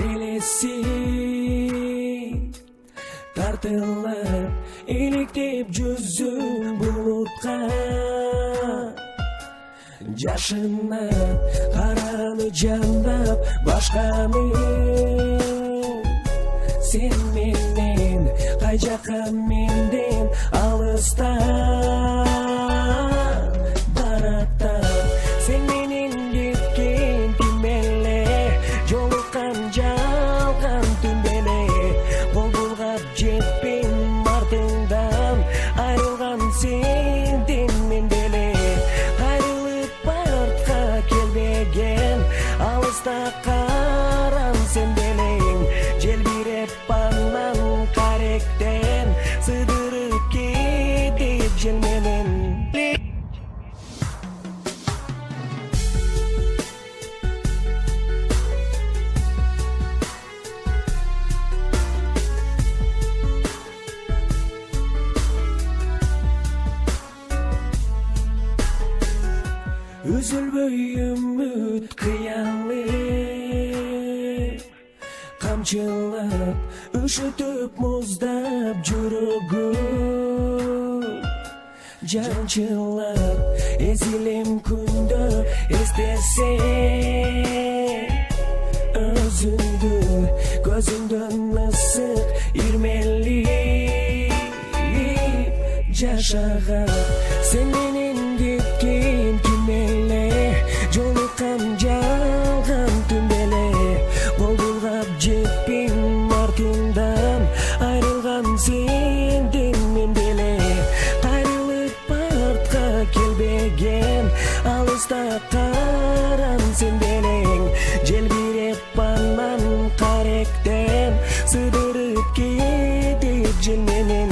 элеси тартылып иликтеп жүзүм булутка жашынып караны жандап башканы сен менен кай жака менден алыста бараттап сен менен кеткен түн эле жолуккан жалган түн эле кол булгап жетпейм артыңдан айрылган сенден мен деле кайрылып артка келбеген алыста карам сен делең желбиреп анан каректен сыдырып кетип жел менен үзүлбөй үмүт кыялы камчылап үшүтүп муздап жүрөгүм жанчылап эзилем күндө эстесең өзүңдү көзүңдөн ысык ирмелип жашаган сен менен кеткен ким эле жолуккан жалган түн эле кол булгап жетпейм артыңдан айрылган сенден мен деле кайрылып артка келбеген алыста карам сен делең желбиреп анан каректен сыдырып кетип жел менен